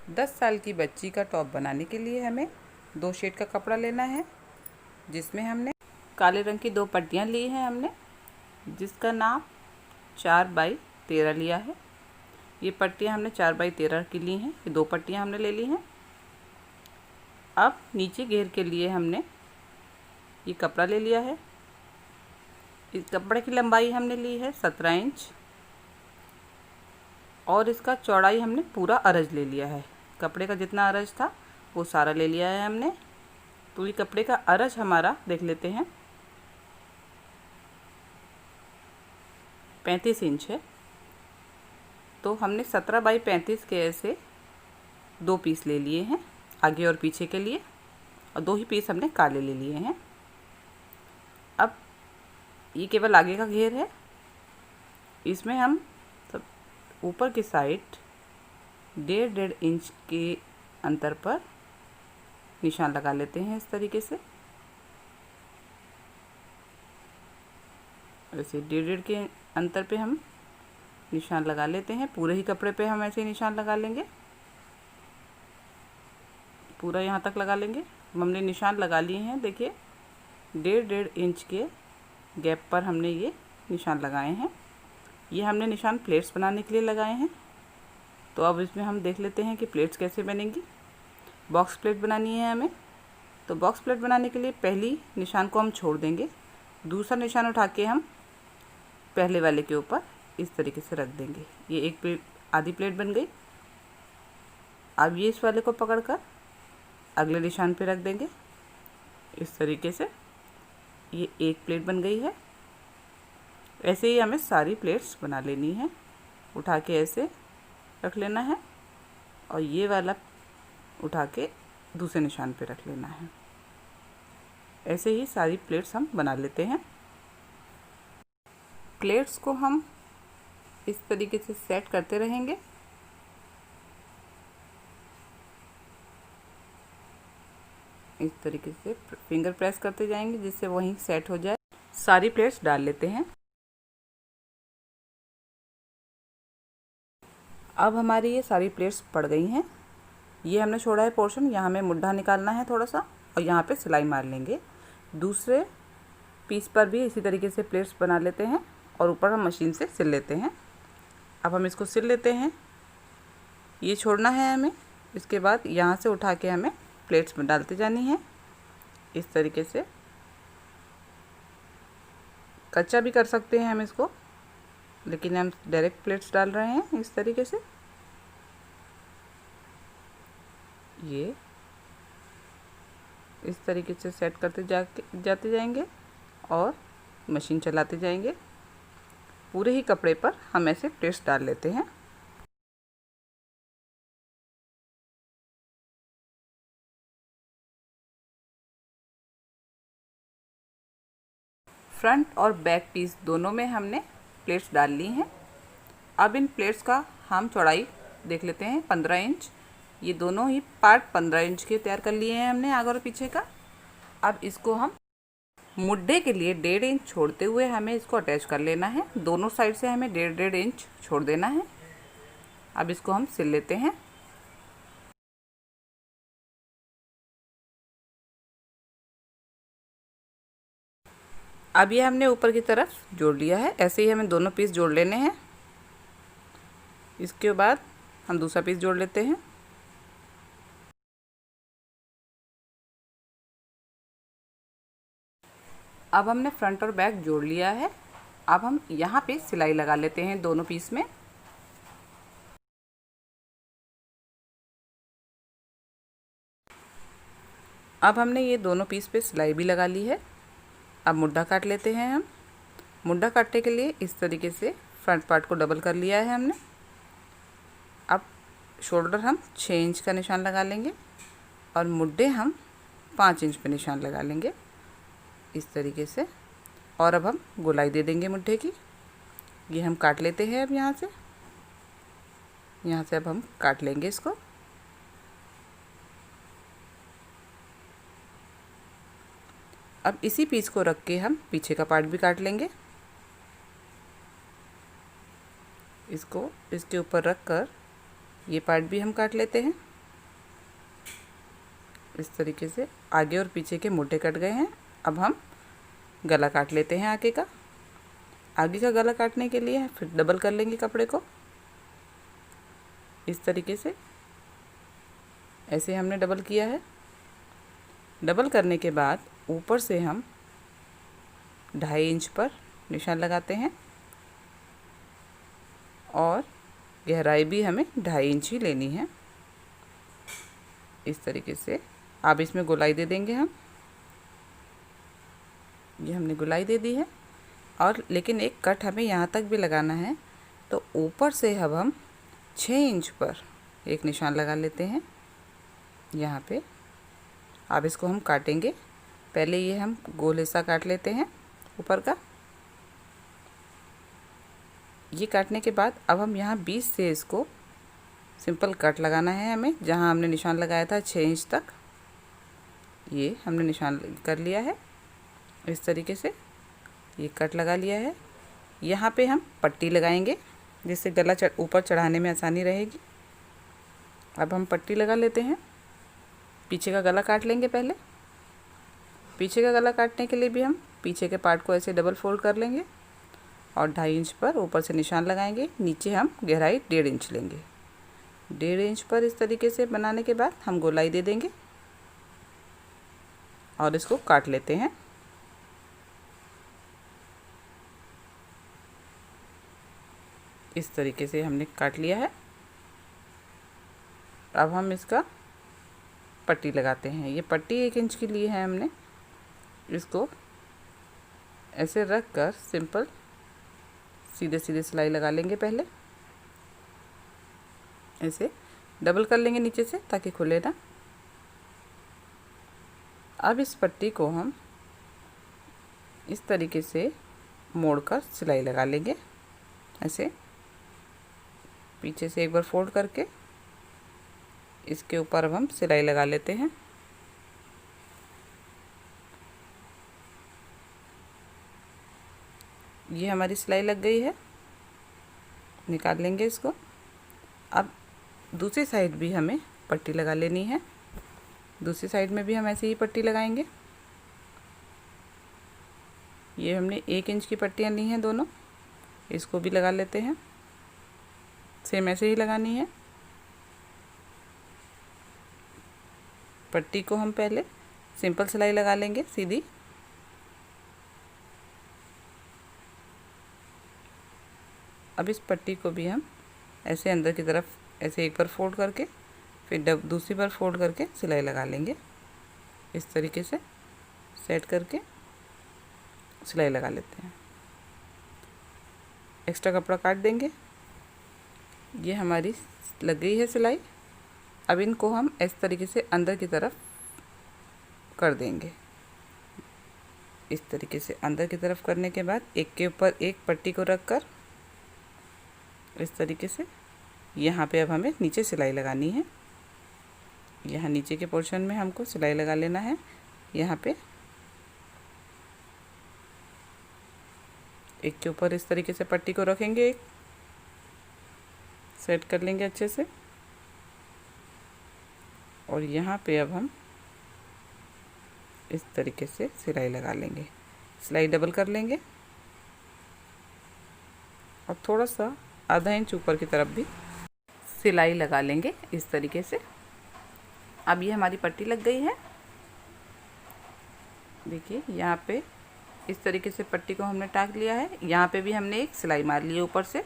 10 साल की बच्ची का टॉप बनाने के लिए हमें 2 शेड का कपड़ा लेना है, जिसमें हमने काले रंग की 2 पट्टियाँ ली हैं हमने, जिसका नाप 4 बाई 13 लिया है। ये पट्टियाँ हमने 4 बाई 13 की ली हैं, ये 2 पट्टियाँ हमने ले ली हैं। अब नीचे घेर के लिए हमने ये कपड़ा ले लिया है। इस कपड़े की लंबाई हमने ली है 17 इंच और इसका चौड़ाई हमने पूरा अरज ले लिया है। कपड़े का जितना अरज था वो सारा ले लिया है हमने। तो ये कपड़े का अरज हमारा देख लेते हैं 35 इंच है। तो हमने 17 बाई 35 के ऐसे 2 पीस ले लिए हैं आगे और पीछे के लिए, और 2 ही पीस हमने काले ले लिए हैं। अब ये केवल आगे का घेर है, इसमें हम सब ऊपर की साइड 1.5 इंच के अंतर पर निशान लगा लेते हैं। इस तरीके से ऐसे 1.5 के अंतर पे हम निशान लगा लेते हैं। पूरे ही कपड़े पे हम ऐसे निशान लगा लेंगे, पूरा यहाँ तक लगा लेंगे। हमने निशान लगा लिए हैं, देखिए 1.5 इंच के गैप पर हमने ये निशान लगाए हैं। ये हमने निशान प्लेट्स बनाने के लिए लगाए हैं। तो अब इसमें हम देख लेते हैं कि प्लेट्स कैसे बनेंगी। बॉक्स प्लेट बनानी है हमें, तो बॉक्स प्लेट बनाने के लिए पहली निशान को हम छोड़ देंगे, दूसरा निशान उठा के हम पहले वाले के ऊपर इस तरीके से रख देंगे। ये एक प्लेट, आधी प्लेट बन गई। अब ये इस वाले को पकड़कर अगले निशान पे रख देंगे इस तरीके से। ये एक प्लेट बन गई है। ऐसे ही हमें सारी प्लेट्स बना लेनी है। उठा के ऐसे रख लेना है और ये वाला उठा के दूसरे निशान पे रख लेना है। ऐसे ही सारी प्लेट्स हम बना लेते हैं। प्लेट्स को हम इस तरीके से सेट करते रहेंगे। इस तरीके से फिंगर प्रेस करते जाएंगे जिससे वहीं सेट हो जाए। सारी प्लेट्स डाल लेते हैं। अब हमारी ये सारी प्लेट्स पड़ गई हैं। ये हमने छोड़ा है पोर्शन, यहाँ हमें मुड्ढा निकालना है थोड़ा सा और यहाँ पे सिलाई मार लेंगे। दूसरे पीस पर भी इसी तरीके से प्लेट्स बना लेते हैं और ऊपर हम मशीन से सिल लेते हैं। अब हम इसको सिल लेते हैं। ये छोड़ना है हमें। इसके बाद यहाँ से उठा के हमें प्लेट्स में डालते जानी है इस तरीके से। कच्चा भी कर सकते हैं हम इसको, लेकिन हम डायरेक्ट प्लेट्स डाल रहे हैं इस तरीके से। ये इस तरीके से सेट करते जाते जाएंगे और मशीन चलाते जाएंगे। पूरे ही कपड़े पर हम ऐसे प्लेट्स डाल लेते हैं। फ्रंट और बैक पीस दोनों में हमने प्लेट्स डाल ली हैं। अब इन प्लेट्स का हम चौड़ाई देख लेते हैं 15 इंच। ये दोनों ही पार्ट 15 इंच के तैयार कर लिए हैं हमने, आगे और पीछे का। अब इसको हम मुड्ढे के लिए 1.5 इंच छोड़ते हुए हमें इसको अटैच कर लेना है। दोनों साइड से हमें 1.5 इंच छोड़ देना है। अब इसको हम सिल लेते हैं। अब ये हमने ऊपर की तरफ जोड़ लिया है। ऐसे ही हमें दोनों पीस जोड़ लेने हैं। इसके बाद हम दूसरा पीस जोड़ लेते हैं। अब हमने फ्रंट और बैक जोड़ लिया है। अब हम यहाँ पे सिलाई लगा लेते हैं दोनों पीस में। अब हमने ये दोनों पीस पे सिलाई भी लगा ली है। अब मुड्ढा काट लेते हैं हम। मुड्ढा काटने के लिए इस तरीके से फ्रंट पार्ट को डबल कर लिया है हमने। अब शोल्डर हम 6 इंच का निशान लगा लेंगे और मुड्ढे हम 5 इंच पे निशान लगा लेंगे इस तरीके से। और अब हम गोलाई दे देंगे मुड्ढे की। ये हम काट लेते हैं। अब यहाँ से अब हम काट लेंगे इसको। अब इसी पीस को रख के हम पीछे का पार्ट भी काट लेंगे। इसको इसके ऊपर रख कर ये पार्ट भी हम काट लेते हैं। इस तरीके से आगे और पीछे के मोटे कट गए हैं। अब हम गला काट लेते हैं आगे का। आगे का गला काटने के लिए फिर डबल कर लेंगे कपड़े को इस तरीके से। ऐसे हमने डबल किया है। डबल करने के बाद ऊपर से हम 2.5 इंच पर निशान लगाते हैं और गहराई भी हमें 2.5 इंच ही लेनी है। इस तरीके से अब इसमें गोलाई दे देंगे हम। ये हमने गोलाई दे दी है और लेकिन एक कट हमें यहाँ तक भी लगाना है, तो ऊपर से अब हम 6 इंच पर एक निशान लगा लेते हैं यहाँ पे। अब इसको हम काटेंगे। पहले ये हम गोल हिस्सा काट लेते हैं ऊपर का। ये काटने के बाद अब हम यहाँ 20 से इसको सिंपल कट लगाना है हमें, जहाँ हमने निशान लगाया था 6 इंच तक। ये हमने निशान कर लिया है इस तरीके से। ये कट लगा लिया है। यहाँ पे हम पट्टी लगाएंगे जिससे गला ऊपर चढ़ाने में आसानी रहेगी। अब हम पट्टी लगा लेते हैं। पीछे का गला काट लेंगे पहले। पीछे का गला काटने के लिए भी हम पीछे के पार्ट को ऐसे डबल फोल्ड कर लेंगे और 2.5 इंच पर ऊपर से निशान लगाएंगे। नीचे हम गहराई 1.5 इंच लेंगे। 1.5 इंच पर इस तरीके से बनाने के बाद हम गोलाई दे देंगे और इसको काट लेते हैं। इस तरीके से हमने काट लिया है। अब हम इसका पट्टी लगाते हैं। ये पट्टी 1 इंच की ली है हमने। इसको ऐसे रख कर सिंपल सीधे सीधे सिलाई लगा लेंगे। पहले ऐसे डबल कर लेंगे नीचे से ताकि खुले ना। अब इस पट्टी को हम इस तरीके से मोड़कर सिलाई लगा लेंगे। ऐसे पीछे से एक बार फोल्ड करके इसके ऊपर अब हम सिलाई लगा लेते हैं। ये हमारी सिलाई लग गई है। निकाल लेंगे इसको। अब दूसरी साइड भी हमें पट्टी लगा लेनी है। दूसरी साइड में भी हम ऐसे ही पट्टी लगाएंगे। ये हमने 1 इंच की पट्टियाँ ली हैं दोनों। इसको भी लगा लेते हैं। सेम ऐसे ही लगानी है। पट्टी को हम पहले सिंपल सिलाई लगा लेंगे सीधी। अब इस पट्टी को भी हम ऐसे अंदर की तरफ ऐसे एक बार फोल्ड करके फिर दूसरी बार फोल्ड करके सिलाई लगा लेंगे। इस तरीके से सेट करके सिलाई लगा लेते हैं। एक्स्ट्रा कपड़ा काट देंगे। ये हमारी लग गई है सिलाई। अब इनको हम इस तरीके से अंदर की तरफ कर देंगे। इस तरीके से अंदर की तरफ करने के बाद एक के ऊपर एक पट्टी को रख कर इस तरीके से यहाँ पे अब हमें नीचे सिलाई लगानी है। यहाँ नीचे के पोर्शन में हमको सिलाई लगा लेना है। यहाँ पे एक के ऊपर इस तरीके से पट्टी को रखेंगे, एक सेट कर लेंगे अच्छे से और यहाँ पे अब हम इस तरीके से सिलाई लगा लेंगे। सिलाई डबल कर लेंगे और थोड़ा सा आधा इंच ऊपर की तरफ भी सिलाई लगा लेंगे इस तरीके से। अब ये हमारी पट्टी लग गई है। देखिए यहाँ पे इस तरीके से पट्टी को हमने टाक लिया है। यहाँ पे भी हमने एक सिलाई मार ली है ऊपर से।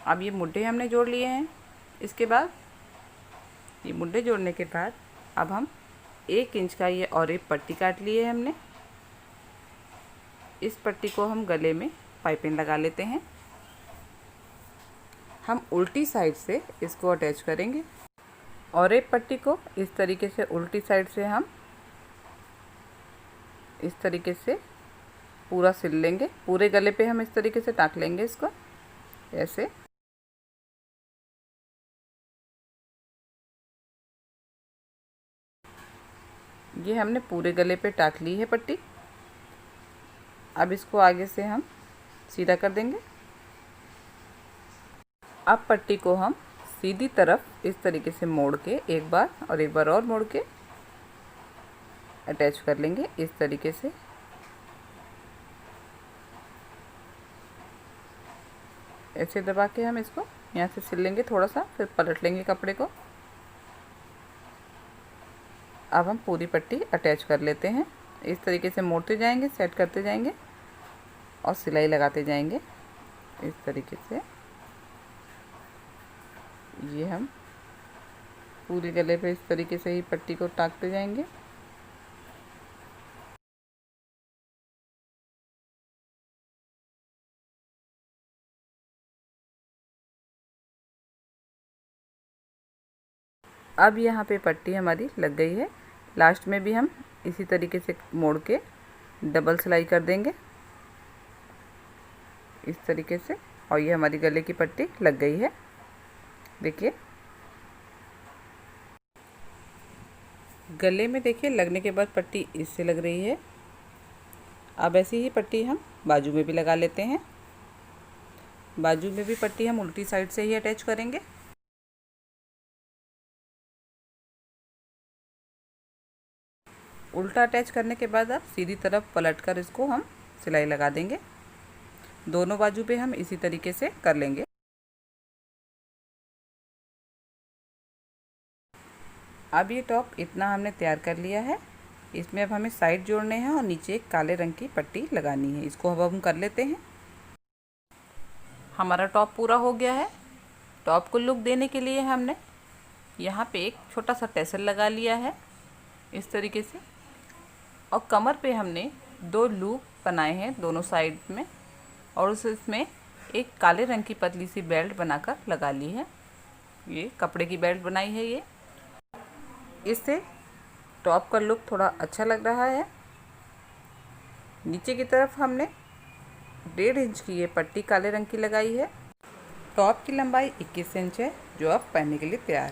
अब ये मुड्ढे हमने जोड़ लिए हैं। इसके बाद ये मुड्ढे जोड़ने के बाद अब हम 1 इंच का ये और एक पट्टी काट ली है हमने। इस पट्टी को हम गले में पाइपिंग लगा लेते हैं। हम उल्टी साइड से इसको अटैच करेंगे और एक पट्टी को इस तरीके से उल्टी साइड से हम इस तरीके से पूरा सिल लेंगे। पूरे गले पे हम इस तरीके से टाक लेंगे इसको ऐसे। ये हमने पूरे गले पे टाक ली है पट्टी। अब इसको आगे से हम सीधा कर देंगे। अब पट्टी को हम सीधी तरफ इस तरीके से मोड़ के एक बार और मोड़ के अटैच कर लेंगे इस तरीके से। ऐसे दबा के हम इसको यहाँ से सिल लेंगे थोड़ा सा, फिर पलट लेंगे कपड़े को। अब हम पूरी पट्टी अटैच कर लेते हैं। इस तरीके से मोड़ते जाएंगे, सेट करते जाएंगे और सिलाई लगाते जाएंगे इस तरीके से। ये हम पूरे गले पे इस तरीके से ही पट्टी को टाँकते जाएंगे। अब यहाँ पे पट्टी हमारी लग गई है। लास्ट में भी हम इसी तरीके से मोड़ के डबल सिलाई कर देंगे इस तरीके से, और ये हमारी गले की पट्टी लग गई है। देखिए गले में देखिए लगने के बाद पट्टी इससे लग रही है। अब ऐसी ही पट्टी हम बाजू में भी लगा लेते हैं। बाजू में भी पट्टी हम उल्टी साइड से ही अटैच करेंगे। उल्टा अटैच करने के बाद अब सीधी तरफ पलटकर इसको हम सिलाई लगा देंगे। दोनों बाजू पे हम इसी तरीके से कर लेंगे। अब ये टॉप इतना हमने तैयार कर लिया है। इसमें अब हमें साइड जोड़ने हैं और नीचे एक काले रंग की पट्टी लगानी है। इसको अब हम कर लेते हैं। हमारा टॉप पूरा हो गया है। टॉप को लुक देने के लिए हमने यहाँ पे एक छोटा सा टैसल लगा लिया है इस तरीके से, और कमर पे हमने 2 लूप बनाए हैं दोनों साइड में, और इसमें एक काले रंग की पतली सी बेल्ट बनाकर लगा ली है। ये कपड़े की बेल्ट बनाई है ये। इससे टॉप का लुक थोड़ा अच्छा लग रहा है। नीचे की तरफ हमने 1.5 इंच की ये पट्टी काले रंग की लगाई है। टॉप की लंबाई 21 इंच है, जो अब पहनने के लिए तैयार है।